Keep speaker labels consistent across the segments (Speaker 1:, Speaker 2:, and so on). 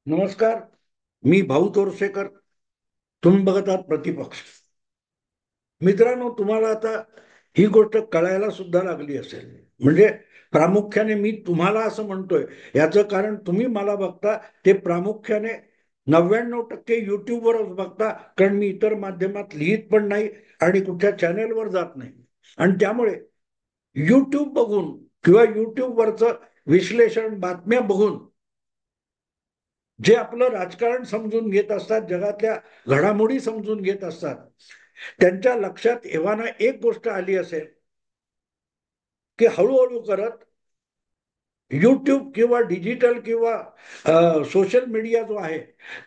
Speaker 1: नमस्कार. मी भाऊ तोरसेकर. तुम्ही बघत आहात प्रतिपक्ष. मित्रांनो, तुम्हाला आता ही गोष्ट कळायला सुद्धा लागली असेल. म्हणजे प्रामुख्याने मी तुम्हाला असं म्हणतोय, याचं कारण तुम्ही मला बघता ते प्रामुख्याने 99% युट्यूबवरच बघता, कारण मी इतर माध्यमात लिहित पण नाही आणि कुठल्या चॅनेलवर जात नाही. आणि त्यामुळे युट्यूब बघून किंवा युट्यूबवरचं विश्लेषण, बातम्या बघून जे आपलं राजकारण समजून घेत असतात, जगातल्या घडामोडी समजून घेत असतात, त्यांच्या लक्षात एव्हाना एक गोष्ट आली असेल की हळूहळू करत युट्यूब किंवा डिजिटल किंवा सोशल मीडिया जो आहे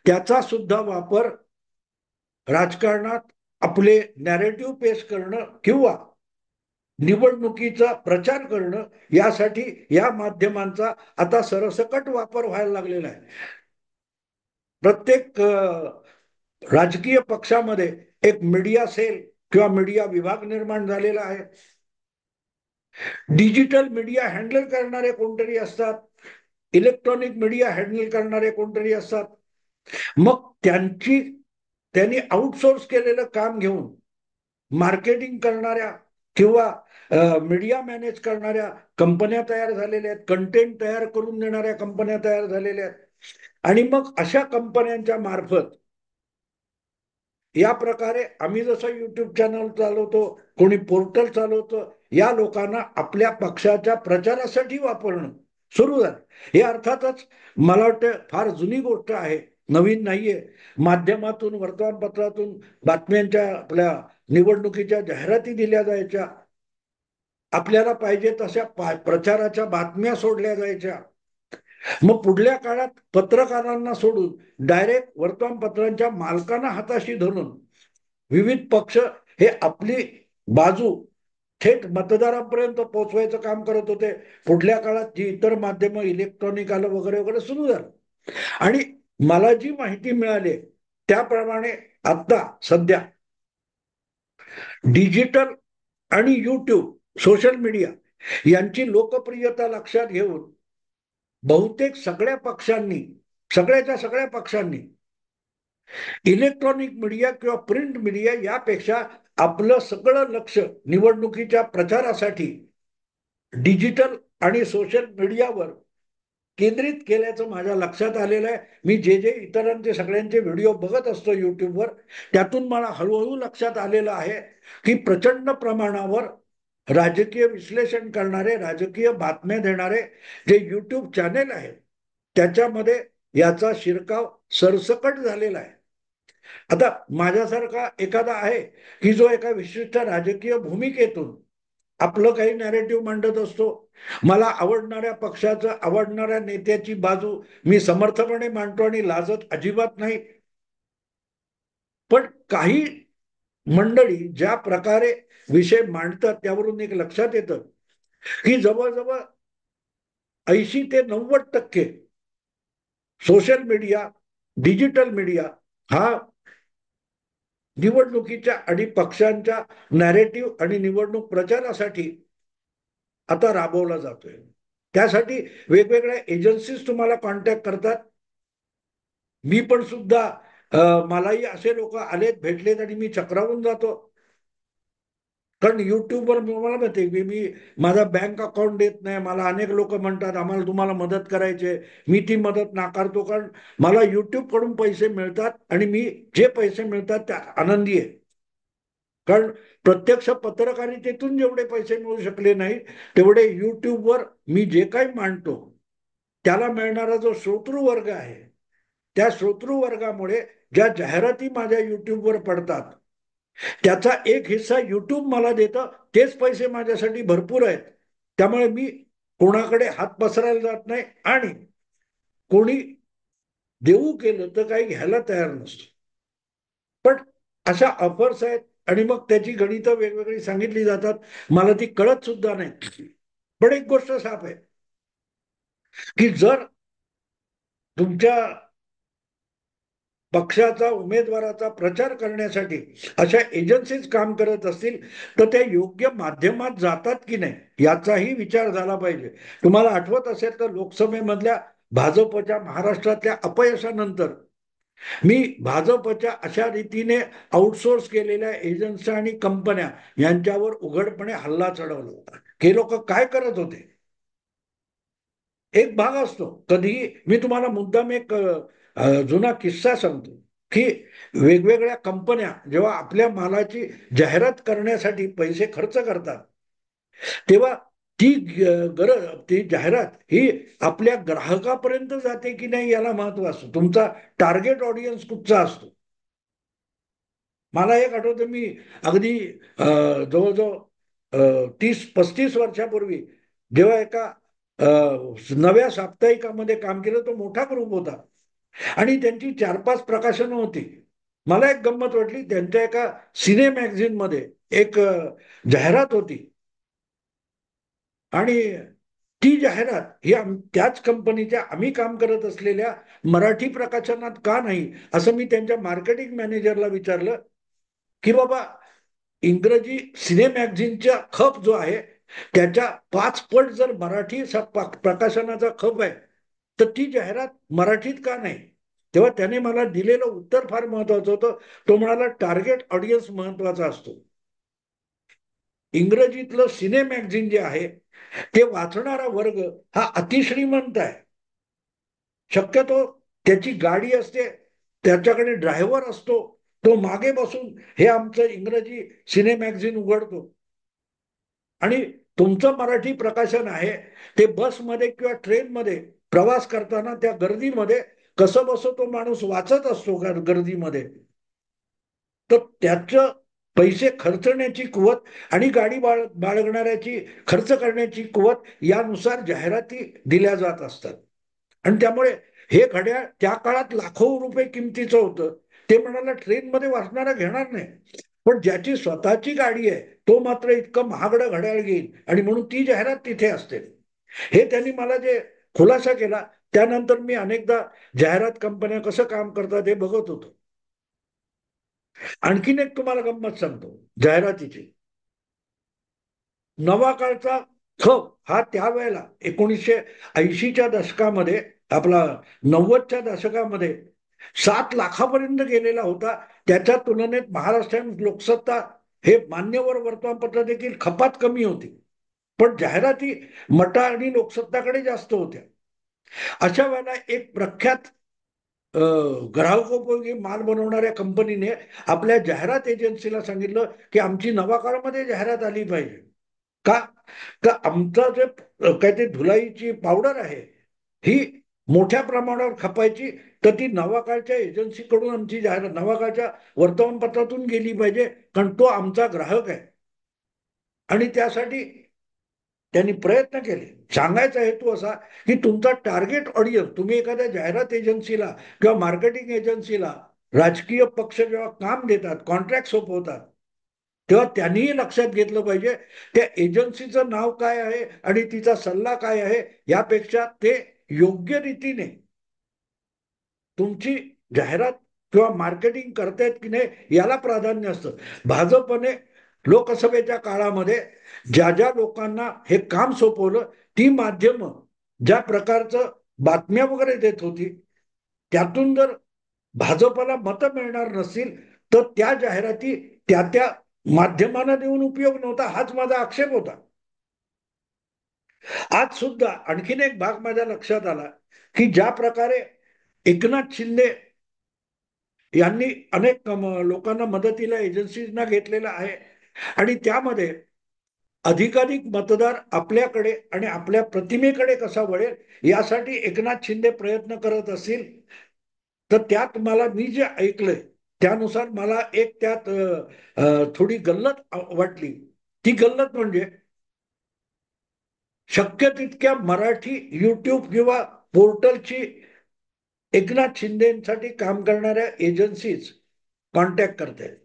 Speaker 1: त्याचा सुद्धा वापर राजकारणात आपले नॅरेटिव्ह पेश करणं किंवा निवडणुकीचा प्रचार करणं यासाठी या माध्यमांचा आता सरसकट वापर व्हायला लागलेला आहे. प्रत्येक राजकीय पक्षामध्ये एक मीडिया सेल किंवा मीडिया विभाग निर्माण झालेला आहे. डिजिटल मीडिया हँडल करणारे कोणतरी असतात, इलेक्ट्रॉनिक मीडिया हँडल करणारे कोणतरी असतात. मग त्यांनी आउटसोर्स केलेलं काम घेऊन मार्केटिंग करणाऱ्या किंवा मीडिया मॅनेज करणाऱ्या कंपन्या तयार झालेल्या आहेत, कंटेंट तयार करून देणाऱ्या कंपन्या तयार झालेल्या आहेत. आणि मग अशा कंपन्यांच्या मार्फत या प्रकारे आम्ही जसं युट्यूब चॅनल चालवतो, कोणी पोर्टल चालवतं, या लोकांना आपल्या पक्षाच्या प्रचारासाठी वापरणं सुरू झालं. हे अर्थातच मला वाटतं फार जुनी गोष्ट आहे, नवीन नाहीये. माध्यमातून, वर्तमानपत्रातून बातम्यांच्या आपल्या निवडणुकीच्या जाहिराती दिल्या जायच्या, आपल्याला पाहिजे तशा प्रचाराच्या बातम्या सोडल्या जायच्या. मग पुढल्या काळात पत्रकारांना सोडून डायरेक्ट वर्तमानपत्रांच्या मालकांना हाताशी धरून विविध पक्ष हे आपली बाजू थेट मतदारांपर्यंत पोहोचवायचं काम करत होते. पुढल्या काळात जी इतर माध्यम, इलेक्ट्रॉनिक आलं वगैरे वगैरे सुरू झालं. आणि मला जी माहिती मिळाली त्याप्रमाणे आता सध्या डिजिटल आणि युट्यूब, सोशल मीडिया यांची लोकप्रियता लक्षात घेऊन बहुतेक सगळ्याच्या सगळ्या पक्षांनी इलेक्ट्रॉनिक मीडिया किंवा प्रिंट मीडिया यापेक्षा आपलं सगळं लक्ष निवडणुकीच्या प्रचारासाठी डिजिटल आणि सोशल मीडियावर केंद्रित केल्याचं माझ्या लक्षात आलेलं आहे. मी जे जे इतरांचे सगळ्यांचे व्हिडिओ बघत असतो युट्यूबवर, त्यातून मला हळूहळू लक्षात आलेलं आहे की प्रचंड प्रमाणावर राजकीय विश्लेषण करणारे, राजकीय बातम्या देणारे जे युट्यूब चॅनेल आहेत त्याच्यामध्ये याचा शिरकाव सरसकट झालेला आहे. आता माझ्यासारखा एखादा आहे की जो एका विशिष्ट राजकीय भूमिकेतून आपलं काही नॅरेटिव्ह मांडत असतो, मला आवडणाऱ्या पक्षाचं, आवडणाऱ्या नेत्याची बाजू मी समर्थपणे मांडतो आणि लाजत अजिबात नाही. पण काही मंडळी ज्या प्रकारे विषय मांडतात त्यावरून एक लक्षात येतं की जवळजवळ 80 ते 90% सोशल मीडिया, डिजिटल मीडिया हा निवडणुकीच्या आणि पक्षांच्या नॅरेटिव्ह आणि निवडणूक प्रचारासाठी आता राबवला जातोय. त्यासाठी वेगवेगळ्या एजन्सीज तुम्हाला कॉन्टॅक्ट करतात. मी पण सुद्धा मलाही असे लोक आलेत, भेटलेत आणि मी चक्रावून जातो. कारण युट्यूबवर मला माहिती मी माझा बँक अकाउंट देत नाही. मला अनेक लोक म्हणतात आम्हाला तुम्हाला मदत करायची, मी ती मदत नाकारतो. कारण मला युट्यूब कडून पैसे मिळतात आणि मी जे पैसे मिळतात त्या आनंदी आहे. कारण प्रत्यक्ष पत्रकारितेतून जेवढे पैसे मिळू शकले नाही तेवढे युट्यूबवर मी जे काही मांडतो त्याला मिळणारा जो श्रोतृ वर्ग आहे, त्या श्रोतृ वर्गामुळे ज्या जाहिराती माझ्या युट्यूबवर पडतात त्याचा एक हिस्सा युट्यूब मला देतं. तेच पैसे माझ्यासाठी भरपूर आहेत. त्यामुळे मी कोणाकडे हात पसरायला जात नाही आणि कोणी देऊ केलं तर काही घ्यायला तयार नसतो. पण अशा ऑफर्स आहेत आणि मग त्याची गणितं वेगवेगळी सांगितली जातात, मला ती कळत सुद्धा नाही. पण एक गोष्ट साफ आहे की जर तुमच्या पक्षाचा, उमेदवाराचा प्रचार करण्यासाठी अशा एजन्सीज काम करत असतील तर त्या योग्य माध्यमात जातात की नाही याचाही विचार झाला पाहिजे. तुम्हाला आठवत असेल तर लोकसभेमधल्या भाजपच्या महाराष्ट्रातल्या अपयशानंतर मी भाजपच्या अशा रीतीने आउटसोर्स केलेल्या एजन्सी आणि कंपन्या यांच्यावर उघडपणे हल्ला चढवला होता. हे लोक काय करत होते? एक भाग असतो. कधीही मी तुम्हाला मुद्दाम एक जुना किस्सा सांगतो की वेगवेगळ्या कंपन्या जेव्हा आपल्या मालाची जाहिरात करण्यासाठी पैसे खर्च करतात, तेव्हा ती गरज, ती जाहिरात ही आपल्या ग्राहकापर्यंत जाते की नाही याला महत्व असतं. तुमचा टार्गेट ऑडियन्स कुठचा असतो. मला एक आठवतं, मी अगदी जवळजवळ 30-35 वर्षापूर्वी जेव्हा एका नव्या साप्ताहिकामध्ये काम केलं, तो मोठा ग्रुप होता आणि त्यांची 4-5 प्रकाशनं होती. मला एक गंमत वाटली, त्यांच्या एका सिने मॅगझिन मध्ये एक जाहिरात होती आणि ती जाहिरात ही त्याच कंपनीच्या आम्ही काम करत असलेल्या मराठी प्रकाशनात का नाही, असं मी त्यांच्या मार्केटिंग मॅनेजरला विचारलं की बाबा, इंग्रजी सिने मॅगझिनचा खप जो आहे त्याच्या 5 पट जर मराठी प्रकाशनाचा खप आहे, तर ती जाहिरात मराठीत का नाही? तेव्हा त्याने मला दिलेलं उत्तर फार महत्वाचं होतं. तो म्हणाला, टार्गेट ऑडियन्स महत्वाचा असतो. इंग्रजीतलं सिने मॅगझिन जे आहे ते वाचणारा वर्ग हा अतिश्रीमंत आहे. शक्यतो त्याची गाडी असते, त्याच्याकडे ड्रायव्हर असतो, तो मागे बसून हे आमचं इंग्रजी सिने मॅगझिन उघडतो. आणि तुमचं मराठी प्रकाशन आहे ते बसमध्ये किंवा ट्रेनमध्ये प्रवास करताना त्या गर्दीमध्ये कसं बसो तो माणूस वाचत असतो गर्दीमध्ये. तर त्याचं पैसे खर्चण्याची कुवत आणि गाडी बाळगणाऱ्याची खर्च करण्याची कुवत यानुसार जाहिराती दिल्या जात असतात. आणि त्यामुळे हे घड्याळ त्या काळात लाखो रुपये किमतीचं होतं. ते म्हणाला, ट्रेनमध्ये वाचणारा घेणार नाही, पण ज्याची स्वतःची गाडी आहे तो मात्र इतकं महागडं घड्याळ घेईल आणि म्हणून ती जाहिरात तिथे असते. हे त्यांनी मला जे खुलासा केला, त्यानंतर मी अनेकदा जाहिरात कंपन्या कसं काम करतात हे बघत होतो. आणखीन एक तुम्हाला गंमत सांगतो जाहिरातीची. नवा काळचा खप हा त्यावेळेला 1980च्या दशकामध्ये, आपला 90च्या दशकामध्ये 7 लाखापर्यंत गेलेला होता. त्याच्या तुलनेत महाराष्ट्र लोकसत्ता हे मान्यवर वर्तमानपत्र देखील खपात कमी होती, पण जाहिराती मटा आणि लोकसत्ताकडे जास्त होत्या. अशा वेळेला एक प्रख्यात ग्राहकोपयोगी माल बनवणाऱ्या कंपनीने आपल्या जाहिरात एजन्सीला सांगितलं की आमची नवाकाळमध्ये जाहिरात आली पाहिजे. का? का आमचं जे काय ते धुलाईची पावडर आहे ही मोठ्या प्रमाणावर खपायची, तर ती नवाकाळच्या एजन्सीकडून आमची जाहिरात नवाकाळच्या वर्तमानपत्रातून गेली पाहिजे, कारण तो आमचा ग्राहक आहे. आणि त्यासाठी त्यांनी प्रयत्न केले. सांगायचा हेतू असा की तुमचा टार्गेट ऑडियन्स, तुम्ही एखाद्या जाहिरात एजन्सीला किंवा मार्केटिंग एजन्सीला राजकीय पक्ष जेव्हा काम देतात, कॉन्ट्रॅक्ट सोपवतात, तेव्हा त्यांनीही लक्षात घेतलं पाहिजे त्या एजन्सीचं नाव काय आहे आणि तिचा सल्ला काय आहे, यापेक्षा ते योग्य रीतीने तुमची जाहिरात किंवा मार्केटिंग करतायत की नाही याला प्राधान्य असतं. भाजपने लोकसभेच्या काळामध्ये ज्या ज्या लोकांना हे काम सोपवलं, ती माध्यम ज्या प्रकारचं बातम्या वगैरे देत होती, त्यातून जर भाजपला मतं मिळणार नसतील तर त्या जाहिराती त्या त्या माध्यमांना देऊन उपयोग नव्हता, हाच माझा आक्षेप होता. आज सुद्धा आणखीन एक भाग माझ्या लक्षात आला की ज्या प्रकारे एकनाथ शिंदे यांनी अनेक लोकांना मदतीला एजन्सीजना घेतलेला आहे आणि त्यामध्ये अधिकाधिक मतदार आपल्याकडे आणि आपल्या प्रतिमेकडे कसा वळेल यासाठी एकनाथ शिंदे प्रयत्न करत असतील, तर त्यात मला मी जे ऐकलंय त्यानुसार मला एक त्यात थोडी गल्लत वाटली. ती गल्लत म्हणजे शक्य तितक्या मराठी युट्यूब किंवा पोर्टलची एकनाथ शिंदेसाठी काम करणाऱ्या एजन्सीज कॉन्टॅक्ट करतायत.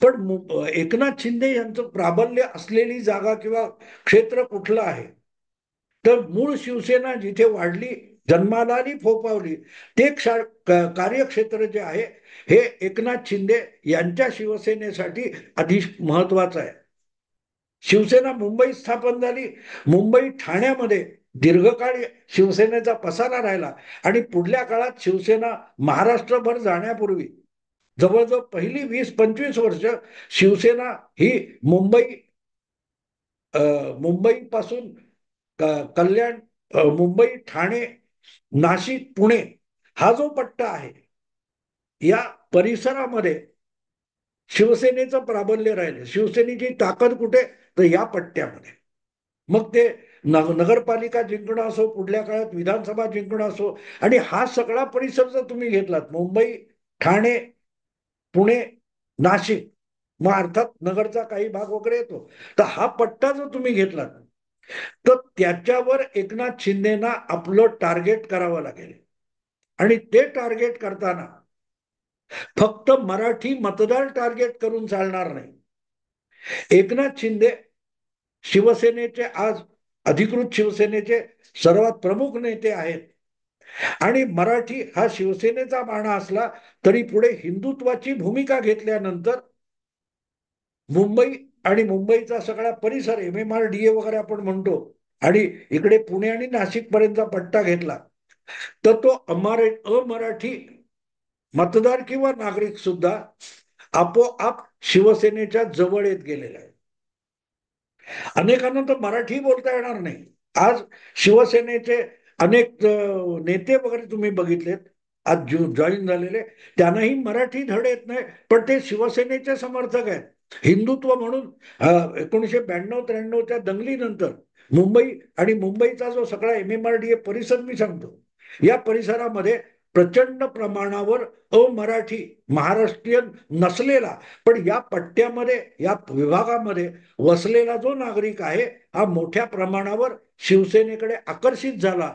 Speaker 1: पण एकनाथ शिंदे यांचं प्राबल्य असलेली जागा किंवा क्षेत्र कुठलं आहे, तर मूळ शिवसेना जिथे वाढली, जन्माला आली, फोपावली, ते कार्यक्षेत्र जे आहे हे एकनाथ शिंदे यांच्या शिवसेनेसाठी अधिक महत्वाचं आहे. शिवसेना मुंबईत स्थापन झाली. मुंबई ठाण्यामध्ये दीर्घकाळ शिवसेनेचा पसारा राहिला आणि पुढल्या काळात शिवसेना महाराष्ट्रभर जाण्यापूर्वी जवळजवळ पहिली 20-25 वर्ष शिवसेना ही मुंबई मुंबई पासून कल्याण, मुंबई, ठाणे, नाशिक, पुणे हा जो पट्टा आहे या परिसरामध्ये शिवसेनेचं प्राबल्य राहिलं. शिवसेनेची ताकद कुठे, तर या पट्ट्यामध्ये. मग ते नगरपालिका जिंकणं असो, पुढल्या काळात विधानसभा जिंकणं असो, आणि हा सगळा परिसर जर तुम्ही घेतलात, मुंबई, ठाणे, पुणे, नाशिक, मग अर्थात नगरचा काही भाग वगैरे येतो, तर हा पट्टा जर तुम्ही घेतलात तर त्याच्यावर एकनाथ शिंदेना आपलं टार्गेट करावं लागेल. आणि ते टार्गेट करताना फक्त मराठी मतदार टार्गेट करून चालणार नाही. एकनाथ शिंदे शिवसेनेचे आज अधिकृत शिवसेनेचे सर्वात प्रमुख नेते आहेत आणि मराठी हा शिवसेनेचा बाणा असला तरी पुढे हिंदुत्वाची भूमिका घेतल्यानंतर मुंबई आणि मुंबईचा सगळा परिसर MMRDA वगैरे आपण म्हणतो आणि इकडे पुणे आणि नाशिक पर्यंतचा पट्टा घेतला तर तो अमराठी मतदार किंवा नागरिक सुद्धा आपोआप शिवसेनेच्या जवळ येत गेलेला आहे. अनेकांना तर मराठी बोलता येणार नाही. आज शिवसेनेचे अनेक नेते वगैरे तुम्ही बघितलेत आज जॉईन झालेले, त्यांनाही मराठी धड येत नाही, पण ते शिवसेनेचे समर्थक आहेत. हिंदुत्व म्हणून 1992-93च्या दंगलीनंतर मुंबई आणि मुंबईचा जो सगळा MMRDA परिसर मी सांगतो, या परिसरामध्ये प्रचंड प्रमाणावर अमराठी महाराष्ट्रीयन नसलेला पण या पट्ट्यामध्ये या विभागामध्ये वसलेला जो नागरिक आहे हा मोठ्या प्रमाणावर शिवसेनेकडे आकर्षित झाला.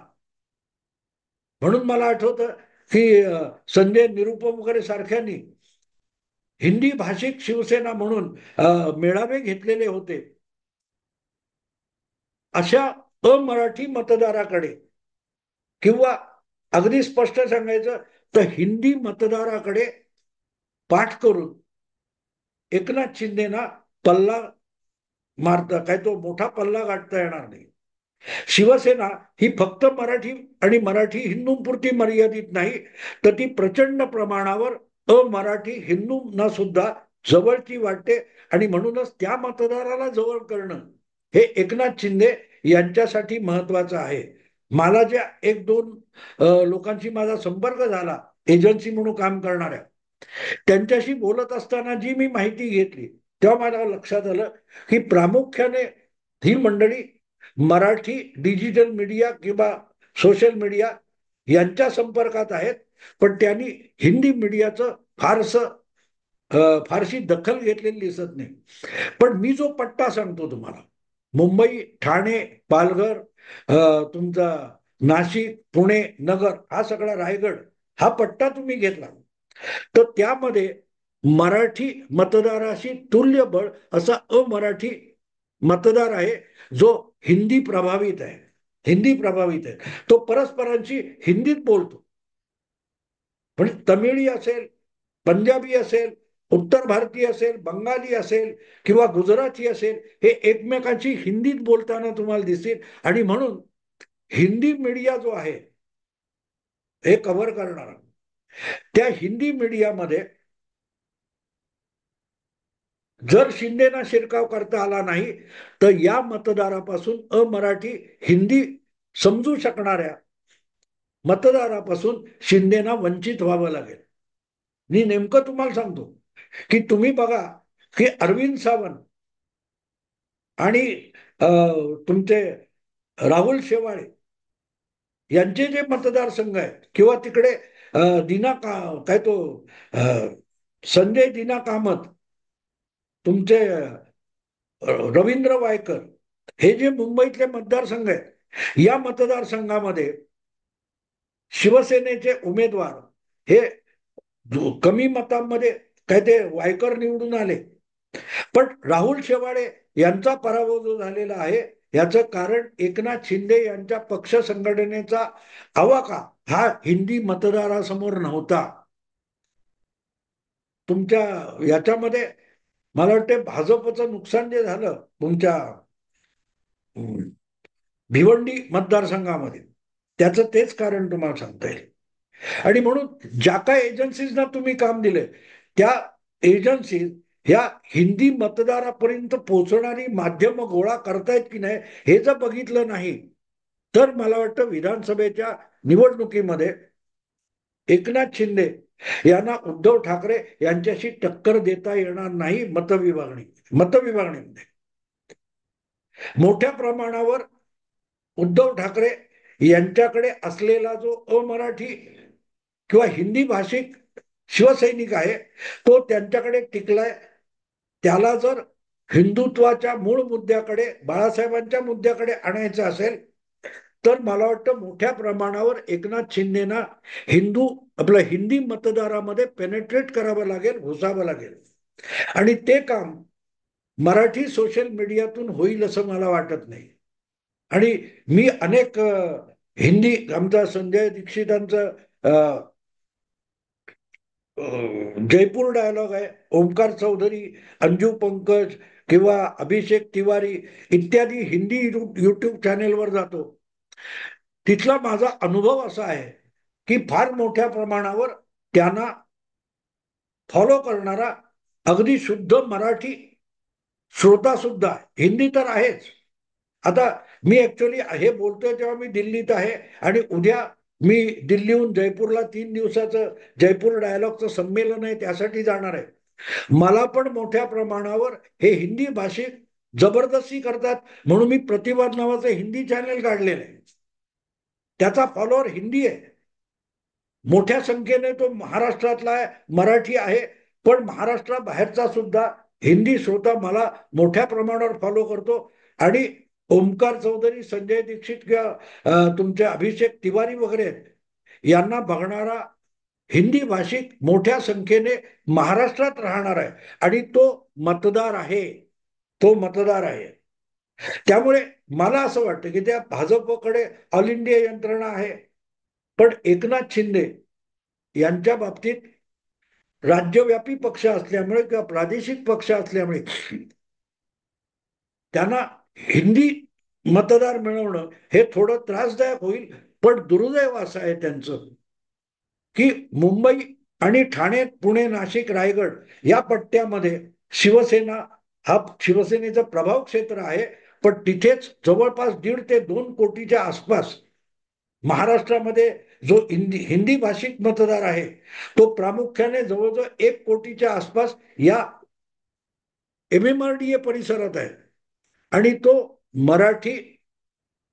Speaker 1: म्हणून मला आठवतं की संजय निरुपम वगैरे सारख्यांनी हिंदी भाषिक शिवसेना म्हणून मेळावे घेतलेले होते. अशा अमराठी मतदाराकडे किंवा अगदी स्पष्ट सांगायचं तर हिंदी मतदाराकडे पाठ करून एकनाथ शिंदेना पल्ला मारता काय तो मोठा पल्ला गाठता येणार नाही. शिवसेना ही फक्त मराठी आणि मराठी हिंदूंपुरती मर्यादित नाही तर ती प्रचंड प्रमाणावर अमराठी हिंदूंना सुद्धा जवळची वाटते आणि म्हणूनच त्या मतदाराला जवळ करणं हे एकनाथ शिंदे यांच्यासाठी महत्वाचं आहे. मला ज्या 1-2 लोकांशी माझा संपर्क झाला एजन्सी म्हणून काम करणाऱ्या, त्यांच्याशी बोलत असताना जी मी माहिती घेतली तेव्हा माझ्या लक्षात आलं की प्रामुख्याने ही मंडळी मराठी डिजिटल मीडिया किंवा सोशल मीडिया यांच्या संपर्कात आहेत, पण त्यांनी हिंदी मीडियाचं फारशी दखल घेतलेली दिसत नाही. पण मी जो पट्टा सांगतो तुम्हाला, मुंबई, ठाणे, पालघर, तुमचा नाशिक, पुणे, नगर, हा सगळा रायगड, हा पट्टा तुम्ही घेतला तर त्यामध्ये मराठी मतदाराशी तुल्यबळ असा अमराठी मतदार आहे जो हिंदी प्रभावित आहे. हिंदी प्रभावित आहे, तो परस्परांशी हिंदीत बोलतो. म्हणजे तमिळी असेल, पंजाबी असेल, उत्तर भारतीय असेल, बंगाली असेल किंवा गुजराती असेल, हे एकमेकांशी हिंदीत बोलताना तुम्हाला दिसेल. आणि म्हणून हिंदी मीडिया जो आहे हे कव्हर करणारा, त्या हिंदी मीडियामध्ये जर शिंदेना शिरकाव करता आला नाही तर या मतदारापासून अमराठी हिंदी समजू शकणाऱ्या मतदारापासून शिंदेना वंचित व्हावं लागेल. मी नेमकं तुम्हाला सांगतो की तुम्ही बघा की अरविंद सावंत आणि तुमचे राहुल शेवाळे यांचे जे मतदारसंघ आहेत किंवा तिकडे दिना का काय तो संजय दिना कामत, तुमचे रवींद्र वायकर, हे जे मुंबईतले मतदारसंघ आहेत या मतदारसंघामध्ये शिवसेनेचे उमेदवार हे कमी मतांमध्ये काय ते वायकर निवडून आले, पण राहुल शेवाळे यांचा पराभव जो झालेला आहे याचं कारण एकनाथ शिंदे यांच्या पक्ष संघटनेचा आवाका हा हिंदी मतदारासमोर नव्हता. तुमच्या याच्यामध्ये मला वाटते भाजपचं नुकसान जे झालं तुमच्या भिवंडी मतदारसंघामध्ये. त्याचं तेच कारण तुम्हाला सांगता येईल. आणि म्हणून ज्या काय एजन्सीजना तुम्ही काम दिले, त्या एजन्सी ह्या हिंदी मतदारापर्यंत पोहोचणारी माध्यम गोळा करतायत की नाही हे जर बघितलं नाही, तर मला वाटतं विधानसभेच्या निवडणुकीमध्ये एकनाथ शिंदे यांना उद्धव ठाकरे यांच्याशी टक्कर देता येणार नाही. मतविभागणीमध्ये मोठ्या प्रमाणावर उद्धव ठाकरे यांच्याकडे असलेला जो अमराठी किंवा हिंदी भाषिक शिवसैनिक आहे तो त्यांच्याकडे टिकलाय. त्याला जर हिंदुत्वाच्या मूळ मुद्द्याकडे, बाळासाहेबांच्या मुद्द्याकडे आणायचं असेल, तर मला वाटतं मोठ्या प्रमाणावर एकनाथ शिंदेना आपल्या हिंदी मतदारामध्ये पेनेट्रेट करावं लागेल, घुसावं लागेल. आणि ते काम मराठी सोशल मीडियातून होईल असं मला वाटत नाही. आणि मी अनेक हिंदी, आमचा संजय दीक्षितांचं जयपूर डायलॉग आहे, ओमकार चौधरी, अंजू पंकज किंवा अभिषेक तिवारी इत्यादी हिंदी युट्यूब चॅनेलवर जातो. तिथला माझा अनुभव असा आहे की फार मोठ्या प्रमाणावर त्यांना फॉलो करणारा अगदी शुद्ध मराठी श्रोता सुद्धा आहे. हिंदी तर आहेच. आता मी ऍक्च्युअली हे बोलतोय तेव्हा मी दिल्लीत आहे आणि उद्या मी दिल्लीहून जयपूरला 3 दिवसाचं जयपूर डायलॉगचं संमेलन आहे त्यासाठी जाणार आहे. मला पण मोठ्या प्रमाणावर हे हिंदी भाषिक जबरदस्ती करतात, म्हणून मी प्रतिवाद नावाचं हिंदी चॅनल काढलेलं आहे. त्याचा फॉलोअर हिंदी आहे. मोठ्या संख्येने तो महाराष्ट्रातला आहे, मराठी आहे, पण महाराष्ट्राबाहेरचा सुद्धा हिंदी श्रोता मला मोठ्या प्रमाणावर फॉलो करतो. आणि ओमकार चौधरी, संजय दीक्षित किंवा तुमचे अभिषेक तिवारी वगैरे यांना बघणारा हिंदी भाषिक मोठ्या संख्येने महाराष्ट्रात राहणार आहे आणि मतदार आहे तो मतदार आहे. त्यामुळे मला असं वाटतं की त्या भाजपकडे ऑल इंडिया यंत्रणा आहे, पण एकनाथ शिंदे यांच्या बाबतीत राज्यव्यापी पक्ष असल्यामुळे किंवा प्रादेशिक पक्ष असल्यामुळे त्यांना हिंदी मतदार मिळवणं हे थोडं त्रासदायक होईल. पण दुर्दैव असं आहे त्यांचं की मुंबई आणि ठाणे, पुणे, नाशिक, रायगड या पट्ट्यामध्ये शिवसेना हा शिवसेनेचं प्रभाव क्षेत्र आहे. पण तिथेच जवळपास 1.5 ते 2 कोटीच्या आसपास महाराष्ट्रामध्ये जो हिंदी भाषिक मतदार आहे तो प्रामुख्याने जवळजवळ 1 कोटीच्या आसपास या एमएमआरडीए परिसरात आहे. आणि तो Marathi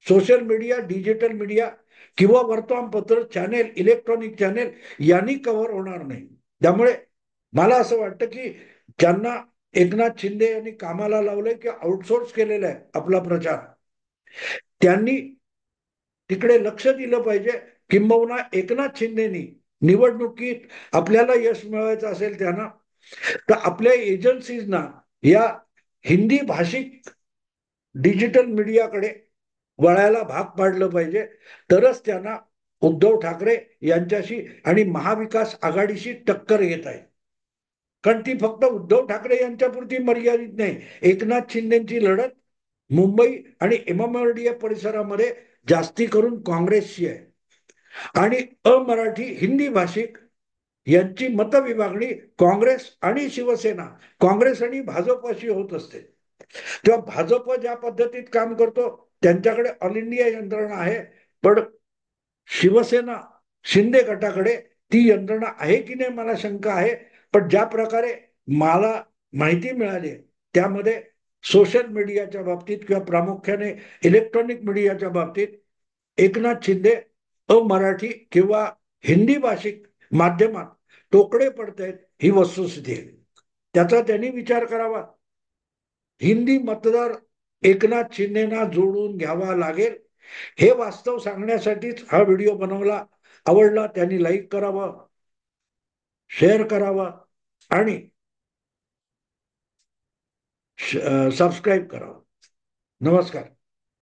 Speaker 1: social media, digital media किंवा वर्तमानपत्र चॅनेल, इलेक्ट्रॉनिक चॅनेल यांनी कव्हर होणार नाही. त्यामुळे मला असं वाटतं की ज्यांना एकनाथ शिंदे यांनी कामाला लावलंय किंवा आउटसोर्स केलेला आहे आपला प्रचार, त्यांनी तिकडे लक्ष दिलं पाहिजे. किंबहुना एकनाथ शिंदेनी निवडणुकीत आपल्याला यश मिळवायचं असेल त्यांना, तर आपल्या एजन्सीजना या हिंदी भाषिक डिजिटल मीडियाकडे वळायला भाग पाडलं पाहिजे. तरच त्यांना उद्धव ठाकरे यांच्याशी आणि महाविकास आघाडीशी टक्कर येत आहे. कारण ती फक्त उद्धव ठाकरे यांच्यापुरती मर्यादित नाही. एकनाथ शिंदेची लढत मुंबई आणि एमएमआरडीए परिसरामध्ये जास्ती करून काँग्रेसची आहे. आणि अमराठी हिंदी भाषिक यांची मतविभागणी काँग्रेस आणि शिवसेना, काँग्रेस आणि भाजपशी होत असते. तेव्हा भाजप ज्या पद्धतीत काम करतो त्यांच्याकडे ऑल इंडिया यंत्रणा आहे, पण शिवसेना शिंदे गटाकडे ती यंत्रणा आहे की नाही मला शंका आहे. पण ज्या प्रकारे मला माहिती मिळाली त्यामध्ये सोशल मीडियाच्या बाबतीत किंवा प्रामुख्याने इलेक्ट्रॉनिक मीडियाच्या बाबतीत एकनाथ शिंदे अमराठी किंवा हिंदी भाषिक माध्यमात तोकडे पडतायत ही वस्तुस्थिती आहे. त्याचा त्यांनी विचार करावा. हिंदी मतदार एकनाथ शिंदेना जोडून घ्यावा लागेल हे वास्तव सांगण्यासाठीच हा व्हिडिओ बनवला. आवडला त्यांनी लाईक करावा, शेअर करावा आणि सबस्क्राईब करावा. नमस्कार.